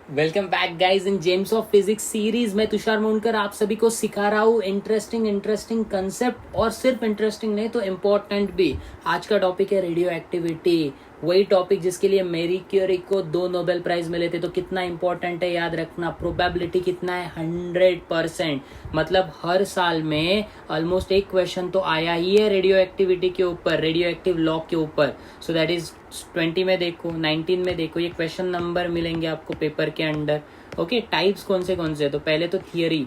Welcome back guys in James of physics series में तुषार मुंडकर आप सभी को सिखा रहा हूँ इंटरेस्टिंग कंसेप्ट और सिर्फ इंटरेस्टिंग नहीं तो इम्पोर्टेंट भी। आज का टॉपिक है रेडियो एक्टिविटी, वही टॉपिक जिसके लिए मैरी क्यूरी को 2 नोबेल प्राइज मिले थे। तो कितना इंपॉर्टेंट है याद रखना। प्रोबेबिलिटी कितना है 100%, मतलब हर साल में ऑलमोस्ट एक क्वेश्चन तो आया ही है रेडियो एक्टिविटी के ऊपर, रेडियो एक्टिव लॉ के ऊपर। सो दैट इज 20 में देखो, 19 में देखो, ये क्वेश्चन नंबर मिलेंगे आपको पेपर के अंडर। ओके, टाइप्स कौन से तो पहले तो थियरी।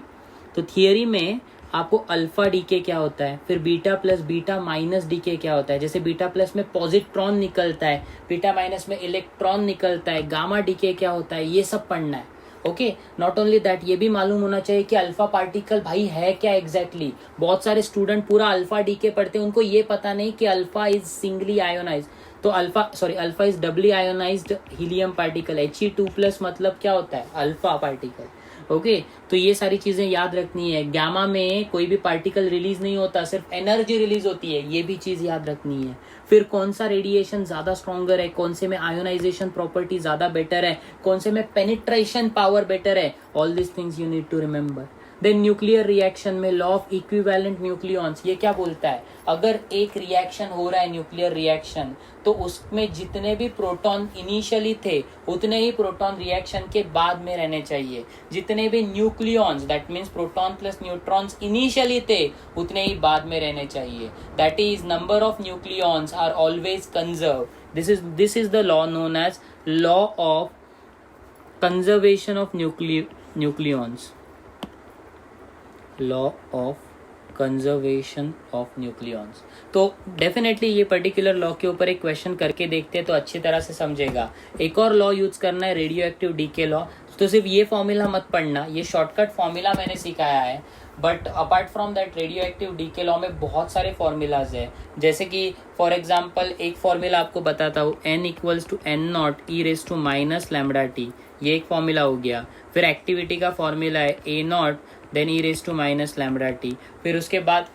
तो थियरी में आपको अल्फा डीके क्या होता है, फिर beta plus beta minus decay क्या होता है। जैसे बीटा प्लस में पॉजिट्रॉन निकलता है, बीटा माइनस में इलेक्ट्रॉन निकलता है, गामा डीके क्या होता है, ये सब पढ़ना है। ओके, नॉट ओनली दैट, ये भी मालूम होना चाहिए कि अल्फा पार्टिकल भाई है क्या एग्जैक्टली। बहुत सारे स्टूडेंट पूरा अल्फा डीके पढ़ते हैं, उनको ये पता नहीं कि अल्फा इज सिंगली आयोनाइज। तो alpha is doubly ionized helium particle. He2+ मतलब क्या होता है, अल्फा पार्टिकल। ओके, तो ये सारी चीजें याद रखनी है। गामा में कोई भी पार्टिकल रिलीज नहीं होता, सिर्फ एनर्जी रिलीज होती है, ये भी चीज याद रखनी है। फिर कौन सा रेडिएशन ज्यादा स्ट्रॉन्गर है, कौन से में आयोनाइजेशन प्रॉपर्टी ज्यादा बेटर है, कौन से में पेनिट्रेशन पावर बेटर है, all this things you need to remember. Then nuclear reaction में लॉ ऑफ इक्विवेलेंट न्यूक्लियॉन्स, ये क्या बोलता है, अगर एक रिएक्शन हो रहा है न्यूक्लियर रिएक्शन, तो उसमें जितने भी प्रोटॉन इनिशियली थे उतने ही प्रोटॉन रिएक्शन के बाद में रहने चाहिए। जितने भी nucleons, that means proton plus neutrons initially थे उतने ही बाद में रहने चाहिए। That is number of nucleons are always conserve. This is the law known as law of conservation of nucleons, law of conservation of nucleons. तो definitely ये particular law के ऊपर एक क्वेश्चन करके देखते हैं तो अच्छी तरह से समझेगा। एक और लॉ यूज करना है, रेडियो एक्टिव डीके लॉ। तो सिर्फ ये फॉर्मूला मत पढ़ना, ये शॉर्टकट फॉर्मूला मैंने सिखाया है, but apart from that radioactive decay law में बहुत सारे फॉर्मूलाज है। जैसे कि फॉर एग्जाम्पल एक फॉर्मूला आपको बताता हूँ, n=n0 e⁻⁻ ये एक फॉर्मूला हो गया। फिर एक्टिविटी का फॉर्मूला है A0 देन e⁻⁻. फिर उसके बाद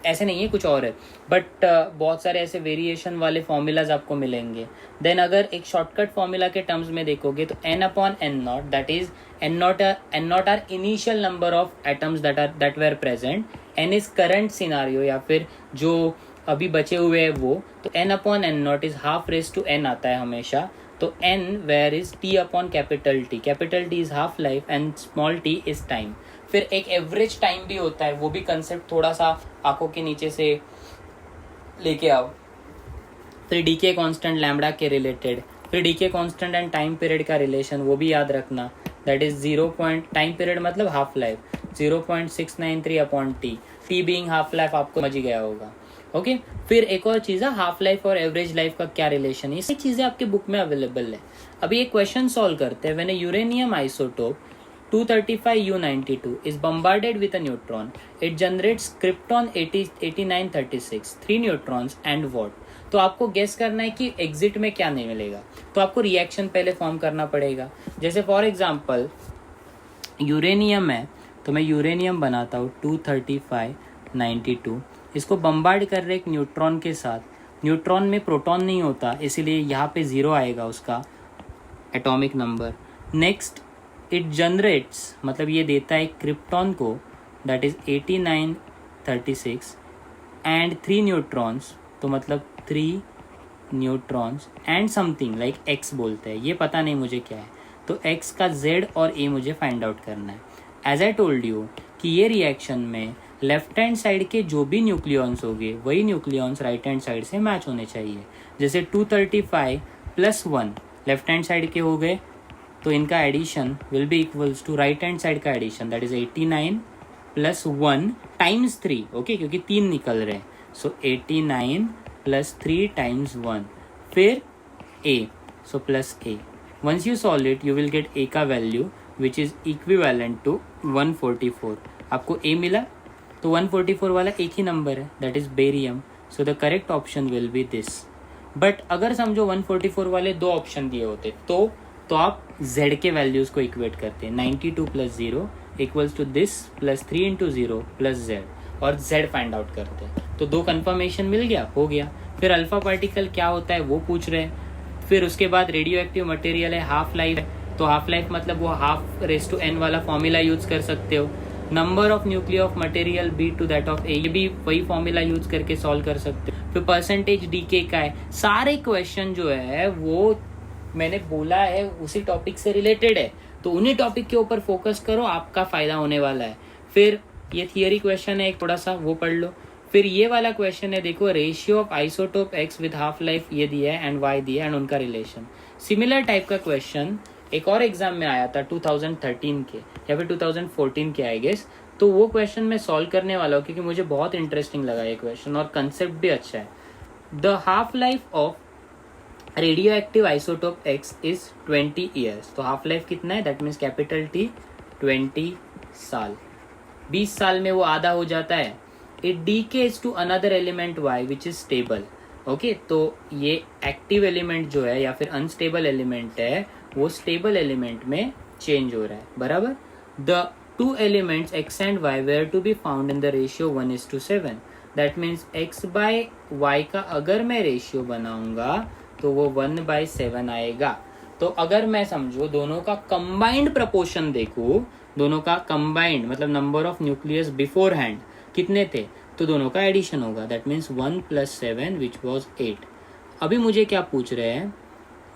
ऐसे नहीं है, कुछ और है, बट बहुत सारे ऐसे वेरिएशन वाले फॉर्मूलाज आपको मिलेंगे। देन अगर एक शॉर्टकट फॉर्मूला के टर्म्स में देखोगे तो n/n0, that is n0 are initial number of atoms that were present, n is current scenario या फिर जो अभी बचे हुए हैं वो। तो n/n0 इज ½ आता है हमेशा। तो n where is T/T, capital T is half life and small t is time. फिर एक एवरेज टाइम भी होता है, वो भी कंसेप्ट थोड़ा सा आंखों के नीचे से लेके आओ। फिर डीके कांस्टेंट लैम्बडा के रिलेटेड, फिर decay constant and time period का रिलेशन, वो भी याद रखना। That is 0. टाइम पीरियड मतलब half life, 0.693/t, T being half life, आपको समझ ही गया होगा। ओके, फिर एक और चीज है हाफ लाइफ और एवरेज लाइफ का क्या रिलेशन है, ये चीजें आपके बुक में अवेलेबल है। अभी एक क्वेश्चन सॉल्व करते हैं। When a uranium isotope 235U92 is bombarded with a neutron, it generates krypton 8936, 3 neutrons and what? तो आपको गेस करना है कि एग्जिट में क्या नहीं मिलेगा। तो आपको रिएक्शन पहले फॉर्म करना पड़ेगा। जैसे फॉर एग्जांपल यूरेनियम है, तो मैं यूरेनियम बनाता हूँ 23592, इसको बम्बार्ड कर रहे एक न्यूट्रॉन के साथ। न्यूट्रॉन में प्रोटॉन नहीं होता, इसीलिए यहाँ पे 0 आएगा उसका atomic number. Next it generates, मतलब ये देता है क्रिप्टॉन को, दैट इज 8936 एंड 3 न्यूट्रॉन्स, तो मतलब 3 neutrons and something like x बोलते हैं, ये पता नहीं मुझे क्या है। तो एक्स का जेड और ए मुझे फाइंड आउट करना है। एज आई टोल्ड यू कि ये रिएक्शन में लेफ्ट हैंड साइड के जो भी न्यूक्लियॉन्स होंगे वही न्यूक्लियॉन्स राइट हैंड साइड से मैच होने चाहिए। जैसे 235 + 1 लेफ्ट हैंड साइड के हो गए, तो इनका addition will be equals to right hand side का addition, that is 89 + 1 times 3, okay, क्योंकि 3 निकल रहे हैं। सो 89 + 3 टाइम्स 1, फिर a, so plus a। Once you solve it you will get a का value which is equivalent to 144। आपको a मिला, तो 144 वाला एक ही नंबर है, that is barium. So the correct option will be this. But अगर समझो 144 वाले 2 ऑप्शन दिए होते तो आप z के वैल्यूज को इक्वेट करते हैं। 92 + 0 इक्वल्स टू दिस +3 × 0 + z, और z फाइंड आउट करते हैं। तो 2 कंफर्मेशन मिल गया, हो गया। फिर अल्फा पार्टिकल क्या होता है वो पूछ रहे हैं। फिर उसके बाद रेडियो एक्टिव मटेरियल है, हाफ लाइफ है, तो हाफ लाइफ मतलब वो हाफ रेस टू एन वाला फॉर्मूला यूज कर सकते हो। Number of nuclear of material be to that of a, ये भी वही फॉर्मूला यूज करके सॉल्व कर सकते हो। फिर परसेंटेज डीके का है। सारे क्वेश्चन जो है वो मैंने बोला है उसी टॉपिक से रिलेटेड है, तो उन्हीं टॉपिक के ऊपर फोकस करो, आपका फायदा होने वाला है। फिर ये थियरी क्वेश्चन है एक, थोड़ा सा वो पढ़ लो। फिर ये वाला क्वेश्चन है, देखो ratio of isotope x with half life ये दिया है एंड वाई दिया है एंड उनका रिलेशन। सिमिलर टाइप का क्वेश्चन एक और एग्जाम में आया था 2013 के या फिर 2014 के आई गेस, तो वो क्वेश्चन मैं सॉल्व करने वाला हूँ क्योंकि मुझे बहुत इंटरेस्टिंग लगा ये क्वेश्चन और कंसेप्ट भी अच्छा है। The half life of radio active isotope x is 20 years. तो हाफ लाइफ कितना है, दैट मीन्स कैपिटल टी 20 साल। 20 साल में वो आधा हो जाता है। It decays to another element Y which is stable. Okay, तो ये एक्टिव एलिमेंट जो है या फिर अनस्टेबल एलिमेंट है वो स्टेबल एलिमेंट में चेंज हो रहा है, बराबर। The two elements X and Y were to be found in the ratio 1:7। That means X by Y का अगर मैं रेशियो बनाऊंगा तो वो 1/7 आएगा। तो अगर मैं समझो दोनों का कंबाइंड प्रपोर्शन देखूं, दोनों का कंबाइंड मतलब number of nucleus beforehand कितने थे, तो दोनों का एडिशन होगा। That means 1 + 7 which was 8। अभी मुझे क्या पूछ रहे हैं,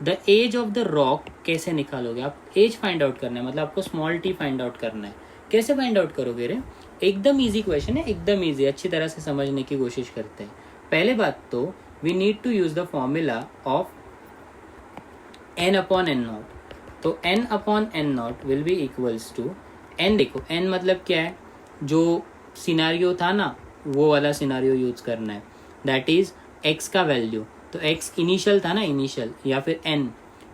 the age of the rock कैसे निकालोगे आप? एज फाइंड आउट करना है, मतलब आपको स्मॉल टी फाइंड आउट करना है। कैसे फाइंड आउट करोगे रे? एकदम इजी क्वेश्चन है, एकदम इजी, अच्छी तरह से समझने की कोशिश करते हैं। पहले बात तो we need to use the formula of n/n0। तो n/n0 will be equals to n। देखो n मतलब क्या है, जो सिनारियो था ना वो वाला सिनारियो यूज करना है। दैट इज x का वैल्यू, तो x इनिशियल था ना, इनिशियल या फिर n,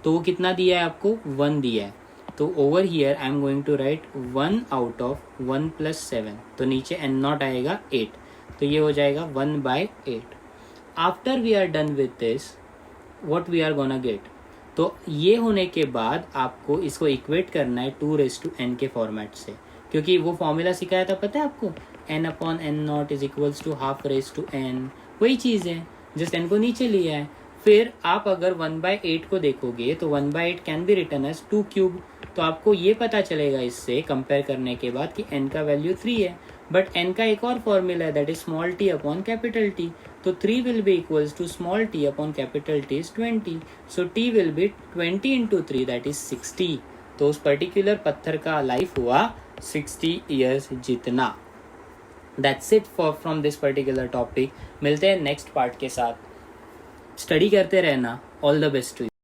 तो वो कितना दिया है आपको, 1 दिया है। तो over here I am going to write 1 out of 1 + 7, तो नीचे n0 आएगा 8, तो ये हो जाएगा 1/8। After we are done with this what we are gonna get, तो ये होने के बाद आपको इसको इक्वेट करना है 2⁻n के फॉर्मेट से, क्योंकि वो फॉर्मूला सिखाया था पता है आपको, n/n0 इज इक्वल्स टू ½ वही चीज़ है, जस्ट n को नीचे लिया है। फिर आप अगर 1/8 को देखोगे तो 1/8 कैन बी रिटन एज 2³। तो आपको ये पता चलेगा इससे कंपेयर करने के बाद कि n का वैल्यू 3 है, बट n का एक और फॉर्मूला है that is small t upon capital T। तो 3 will be equals to small t upon capital T is 20। So t will be 20 × 3 that is 60। तो उस पर्टिकुलर पत्थर का लाइफ हुआ 60 ईयर्स जितना। That's it for from this particular topic. मिलते हैं next part के साथ। स्टडी करते रहना। All the best to you.